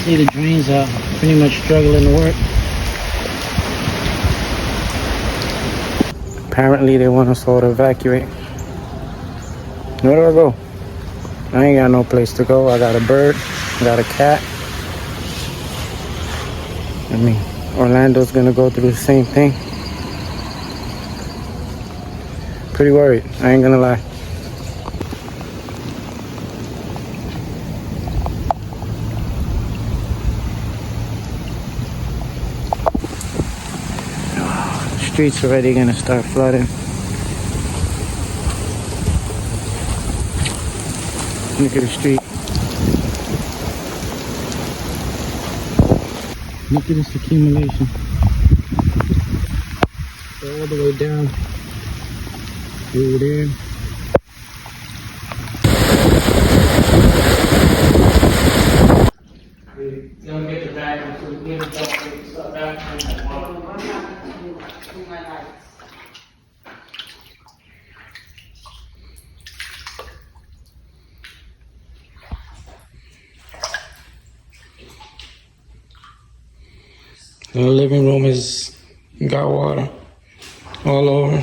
See, the drains are pretty much struggling to work. Apparently they want us all to evacuate. Where do I go? I ain't got no place to go. I got a bird, I got a cat. I mean, Orlando's gonna go through the same thing. Pretty worried, I ain't gonna lie. The streets already gonna start flooding. Look at the street. Look at this accumulation. All the way down over there. We're gonna get the vacuum so we can get the stuff back. The living room is got water all over.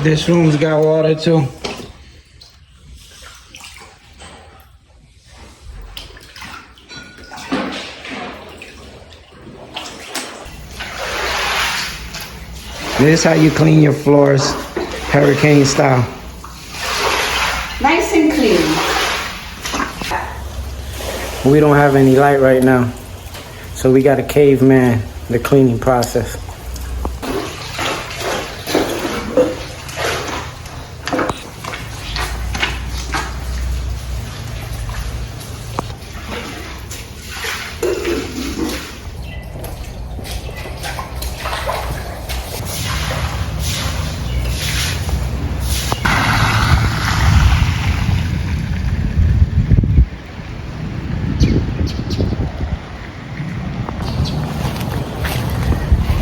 This room's got water too. This is how you clean your floors, hurricane style. Nice and clean. We don't have any light right now, so we got a caveman the cleaning process.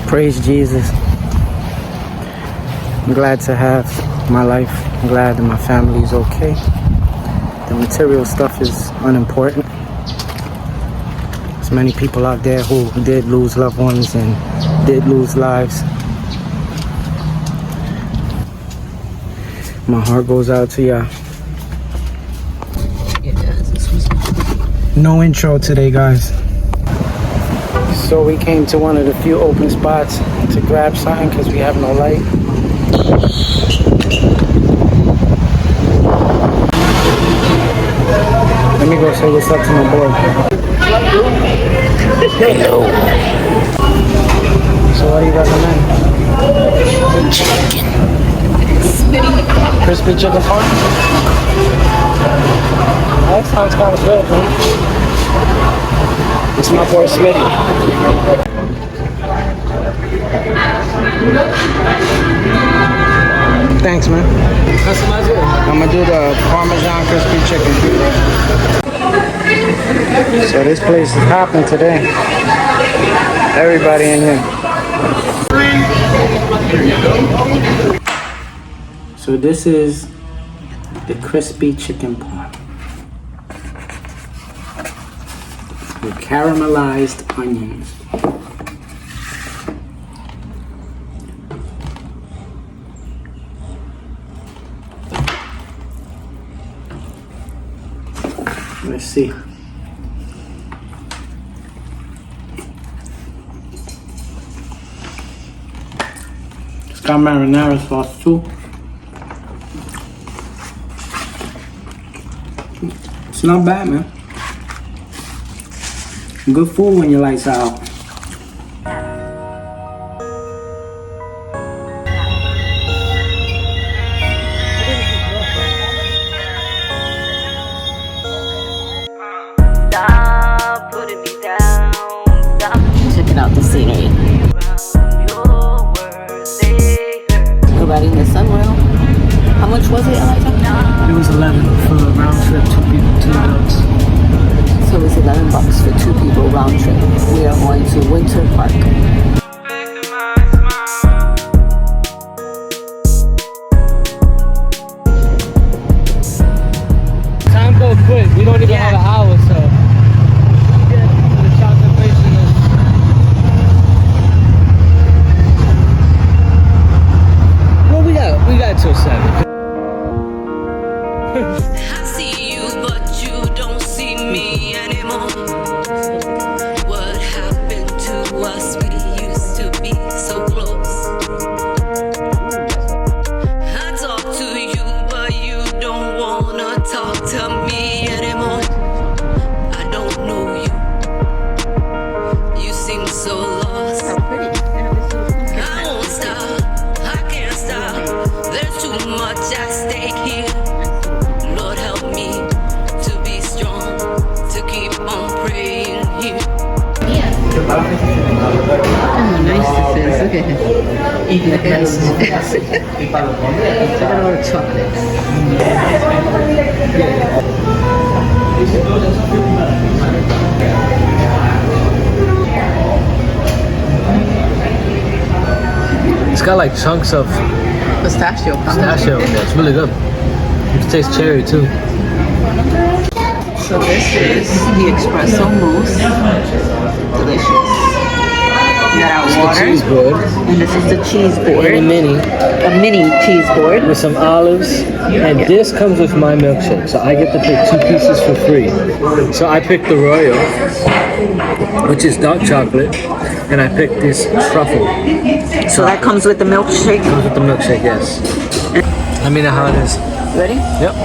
Praise Jesus. I'm glad to have my life. I'm glad that my family is okay. The material stuff is unimportant. There's many people out there who did lose loved ones and did lose lives. My heart goes out to y'all. No intro today, guys. So we came to one of the few open spots to grab something because we have no light. Let me go say what's up to my boy. Hello. So what do you recommend? Chicken. Crispy chicken parm? That sounds kind of good, man. It's my boy Smitty. Thanks, man. Customize it. I'm gonna do the Parmesan crispy chicken. So this place is hopping today. Everybody in here. So this is the crispy chicken parm. With caramelized onions. Let's see. It's got marinara sauce too. It's not bad, man. Good food when your lights out. Stop putting me down. Stop checking out the scenery. We're riding the sunrail. How much was it, Elijah? It was 11 for a round trip, 2 people, 2 adults. So it's $11 for 2 people round trip. We are going Look at him. Eating the best. Look at all the chocolates. It's got like chunks of Pistachio. pistachio. It's really good. It tastes cherry too. So this is the espresso mousse. Delicious. We got our water. Cheese board And this is the cheese board. and a mini A mini cheese board. with some olives. And this comes with my milkshake, so I get to pick 2 pieces for free. So I picked the Royal, which is dark chocolate, and I picked this truffle. So that comes with the milkshake. Comes with the milkshake, yes. Let me know how it is. Ready? Yep.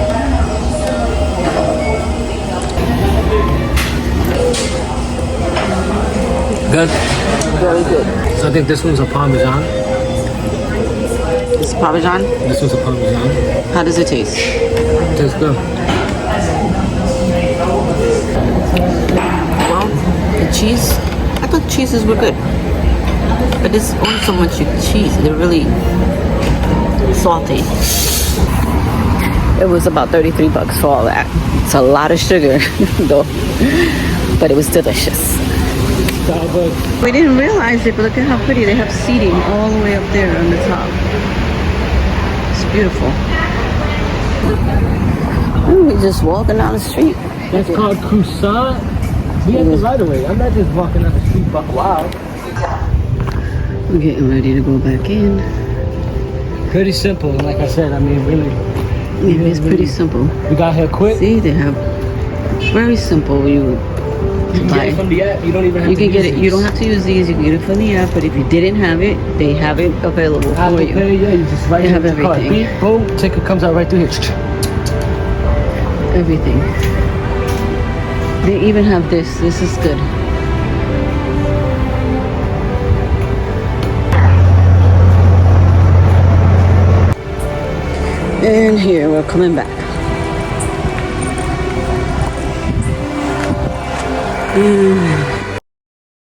Good. Very good. So I think this one's a Parmesan. It's Parmesan. This one's a Parmesan. How does it taste? Tastes good. Well, the cheese, I thought cheeses were good. But there's only so much cheese. They're really salty. It was about 33 bucks for all that. It's a lot of sugar, though. But it was delicious. We didn't realize it, but look at how pretty. They have seating all the way up there on the top. It's beautiful. We're just walking down the street. That's called croissant. We have the right of way. I'm not just walking down the street buck wild. We're getting ready to go back in. Pretty simple, like I said. I mean, really. Yeah, it's pretty simple. We got here quick. See, they have very simple. You can get it from the app. You don't even have You to can get use it. You don't have to use these. You can get it from the app. But if you didn't have it, they have it available Apple for you. Pay, yeah, you just write They it have in the card. everything. Beep, boom, ticket comes out right through here. Everything. They even have this. This is good. And here we're coming back. Mm.